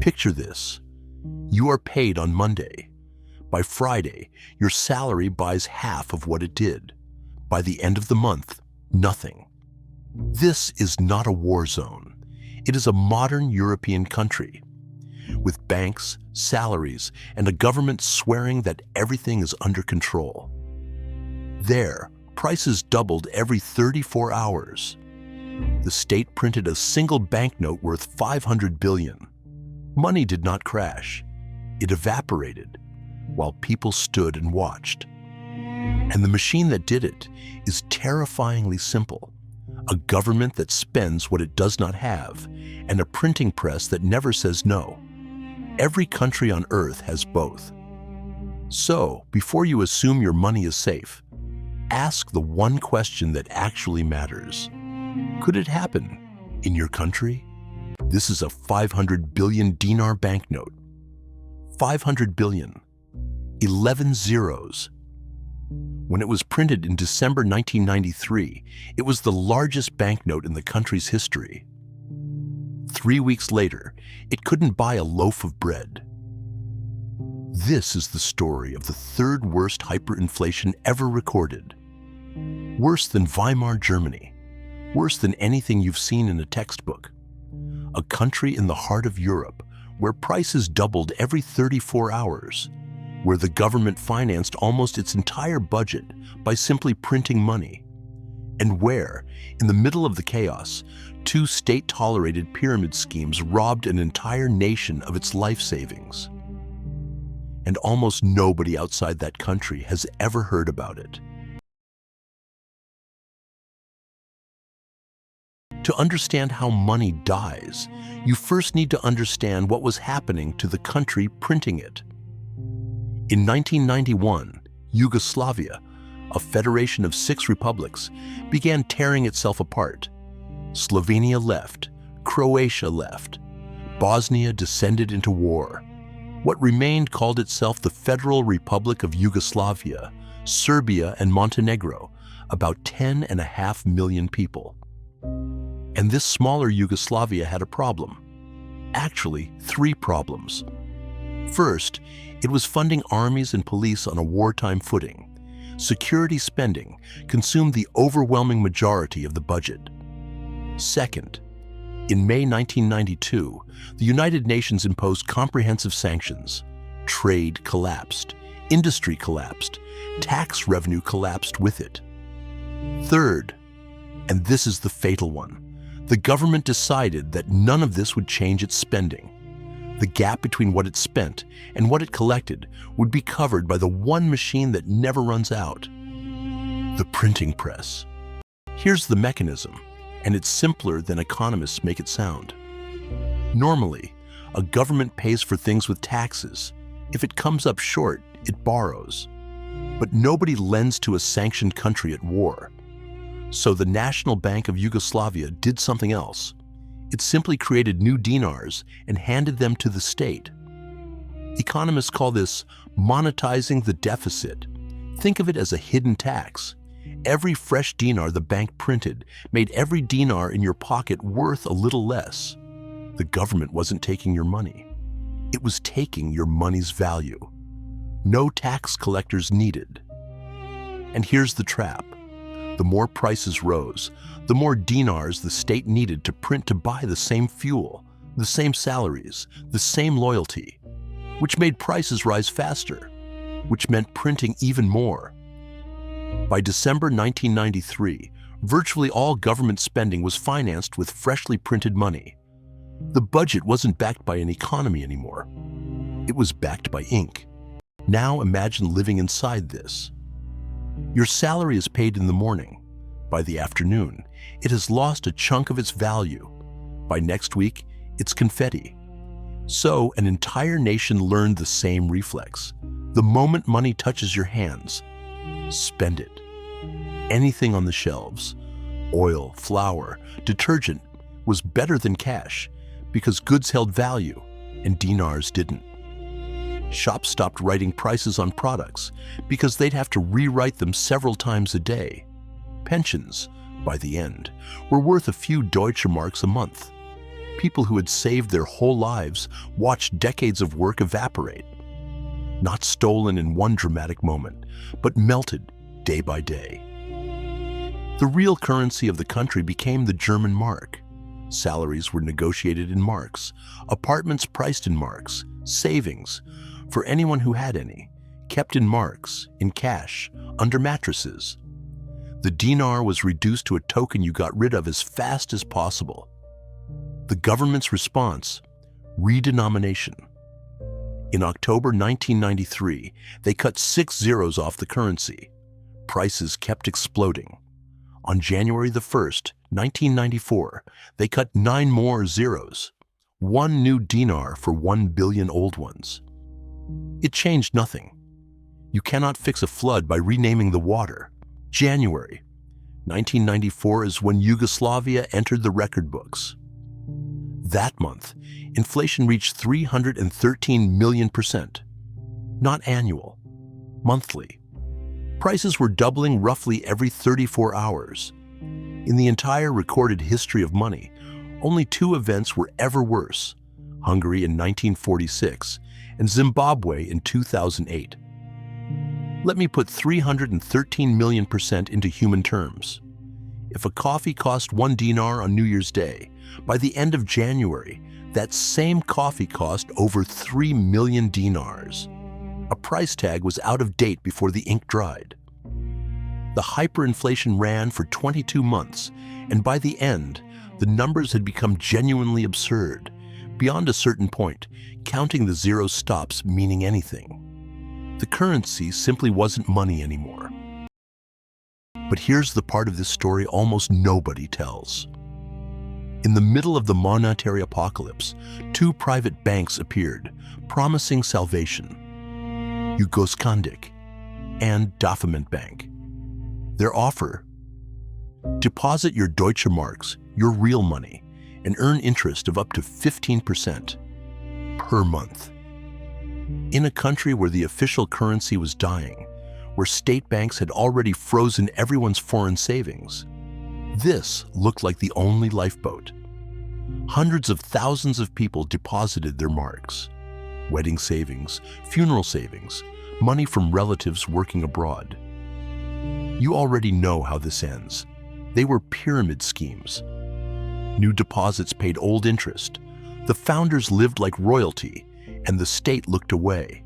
Picture this. You are paid on Monday. By Friday, your salary buys half of what it did. By the end of the month, nothing. This is not a war zone. It is a modern European country, with banks, salaries, and a government swearing that everything is under control. There, prices doubled every 34 hours. The state printed a single banknote worth 500 billion. Money did not crash. It evaporated, while people stood and watched. And the machine that did it is terrifyingly simple. A government that spends what it does not have, and a printing press that never says no. Every country on Earth has both. So, before you assume your money is safe, ask the one question that actually matters. Could it happen in your country? This is a 500 billion dinar banknote. 500 billion. 11 zeros. When it was printed in December 1993, it was the largest banknote in the country's history. 3 weeks later, it couldn't buy a loaf of bread. This is the story of the third worst hyperinflation ever recorded. Worse than Weimar Germany. Worse than anything you've seen in a textbook. A country in the heart of Europe where prices doubled every 34 hours, where the government financed almost its entire budget by simply printing money, and where, in the middle of the chaos, two state-tolerated pyramid schemes robbed an entire nation of its life savings. And almost nobody outside that country has ever heard about it. To understand how money dies, you first need to understand what was happening to the country printing it. In 1991, Yugoslavia, a federation of 6 republics, began tearing itself apart. Slovenia left, Croatia left, Bosnia descended into war. What remained called itself the Federal Republic of Yugoslavia, Serbia, and Montenegro, about 10.5 million people. And this smaller Yugoslavia had a problem. Actually, 3 problems. First, it was funding armies and police on a wartime footing. Security spending consumed the overwhelming majority of the budget. Second, in May 1992, the United Nations imposed comprehensive sanctions. Trade collapsed, industry collapsed, tax revenue collapsed with it. Third, and this is the fatal one, the government decided that none of this would change its spending. The gap between what it spent and what it collected would be covered by the one machine that never runs out: the printing press. Here's the mechanism, and it's simpler than economists make it sound. Normally, a government pays for things with taxes. If it comes up short, it borrows. But nobody lends to a sanctioned country at war. So the National Bank of Yugoslavia did something else. It simply created new dinars and handed them to the state. Economists call this monetizing the deficit. Think of it as a hidden tax. Every fresh dinar the bank printed made every dinar in your pocket worth a little less. The government wasn't taking your money. It was taking your money's value. No tax collectors needed. And here's the trap. The more prices rose, the more dinars the state needed to print to buy the same fuel, the same salaries, the same loyalty, which made prices rise faster, which meant printing even more. By December 1993, virtually all government spending was financed with freshly printed money. The budget wasn't backed by an economy anymore. It was backed by ink. Now imagine living inside this. Your salary is paid in the morning. By the afternoon, it has lost a chunk of its value. By next week, it's confetti. So an entire nation learned the same reflex. The moment money touches your hands, spend it. Anything on the shelves, oil, flour, detergent, was better than cash because goods held value and dinars didn't. Shops stopped writing prices on products because they'd have to rewrite them several times a day. Pensions, by the end, were worth a few Deutsche Marks a month. People who had saved their whole lives watched decades of work evaporate. Not stolen in one dramatic moment, but melted day by day. The real currency of the country became the German mark. Salaries were negotiated in marks, apartments priced in marks, savings, for anyone who had any, kept in marks, in cash, under mattresses. The dinar was reduced to a token you got rid of as fast as possible. The government's response: redenomination. In October 1993, they cut 6 zeros off the currency. Prices kept exploding. On January the 1st, 1994, they cut 9 more zeros. 1 new dinar for 1 billion old ones. It changed nothing. You cannot fix a flood by renaming the water. January 1994 is when Yugoslavia entered the record books. That month, inflation reached 313 million%. Not annual, monthly. Prices were doubling roughly every 34 hours. In the entire recorded history of money, only 2 events were ever worse: Hungary in 1946 and Zimbabwe in 2008. Let me put 313 million% into human terms. If a coffee cost 1 dinar on New Year's Day, by the end of January, that same coffee cost over 3 million dinars. A price tag was out of date before the ink dried. The hyperinflation ran for 22 months, and by the end, the numbers had become genuinely absurd. Beyond a certain point, counting the zero stops meaning anything. The currency simply wasn't money anymore. But here's the part of this story almost nobody tells. In the middle of the monetary apocalypse, 2 private banks appeared, promising salvation: Yugoskandik and Dafament Bank. Their offer: deposit your Deutsche Marks, your real money, and earn interest of up to 15% per month. In a country where the official currency was dying, where state banks had already frozen everyone's foreign savings, this looked like the only lifeboat. Hundreds of thousands of people deposited their marks: wedding savings, funeral savings, money from relatives working abroad. You already know how this ends. They were pyramid schemes. New deposits paid old interest. The founders lived like royalty, and the state looked away.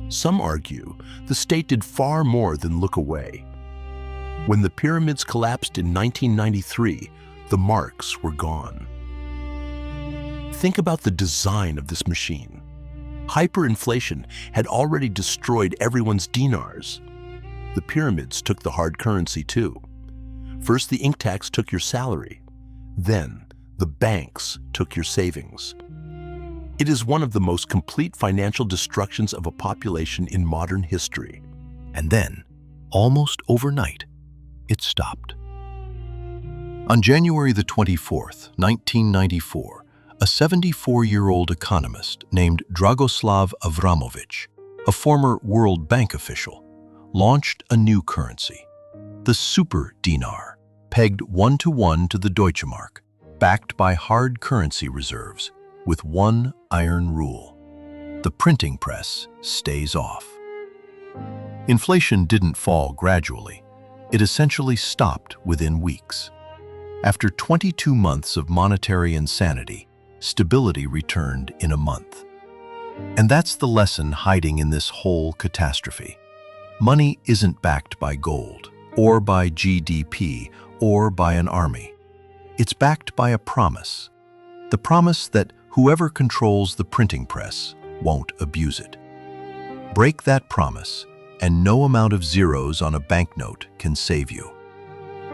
Some argue the state did far more than look away. When the pyramids collapsed in 1993, the marks were gone. Think about the design of this machine. Hyperinflation had already destroyed everyone's dinars. The pyramids took the hard currency too. First, the ink tax took your salary. Then, the banks took your savings. It is one of the most complete financial destructions of a population in modern history. And then, almost overnight, it stopped. On January the 24th, 1994, a 74-year-old economist named Dragoslav Avramovich, a former World Bank official, launched a new currency, the super dinar, pegged 1-to-1 to the Deutsche Mark, backed by hard currency reserves, with one iron rule: the printing press stays off. Inflation didn't fall gradually. It essentially stopped within weeks. After 22 months of monetary insanity, stability returned in a month. And that's the lesson hiding in this whole catastrophe. Money isn't backed by gold, or by GDP, or by an army. It's backed by a promise. The promise that whoever controls the printing press won't abuse it. Break that promise, and no amount of zeros on a banknote can save you.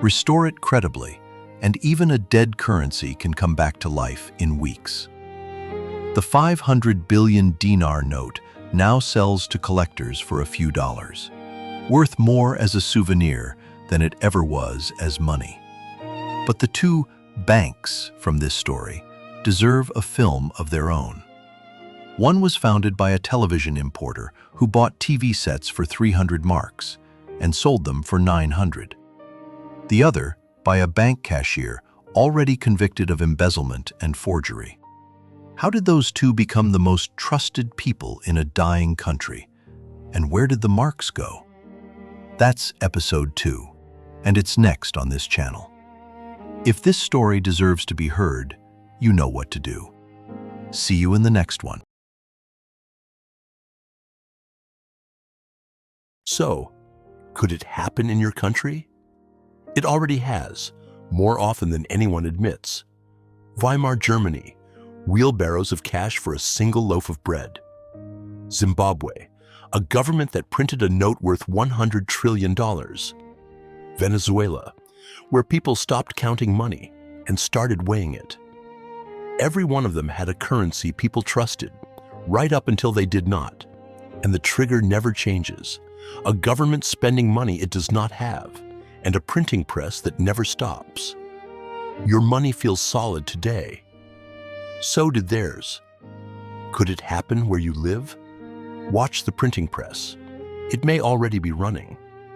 Restore it credibly, and even a dead currency can come back to life in weeks. The 500 billion dinar note now sells to collectors for a few dollars, worth more as a souvenir than it ever was as money. But the 2 banks from this story deserve a film of their own. One was founded by a television importer who bought TV sets for 300 marks and sold them for 900. The other by a bank cashier already convicted of embezzlement and forgery. How did those two become the most trusted people in a dying country? And where did the marks go? That's episode 2, and it's next on this channel. If this story deserves to be heard, you know what to do. See you in the next one. So, could it happen in your country? It already has, more often than anyone admits. Weimar Germany, wheelbarrows of cash for a single loaf of bread. Zimbabwe, a government that printed a note worth $100 trillion. Venezuela, where people stopped counting money and started weighing it. Every one of them had a currency people trusted, right up until they did not. And the trigger never changes. A government spending money it does not have, and a printing press that never stops. Your money feels solid today. So did theirs. Could it happen where you live? Watch the printing press. It may already be running.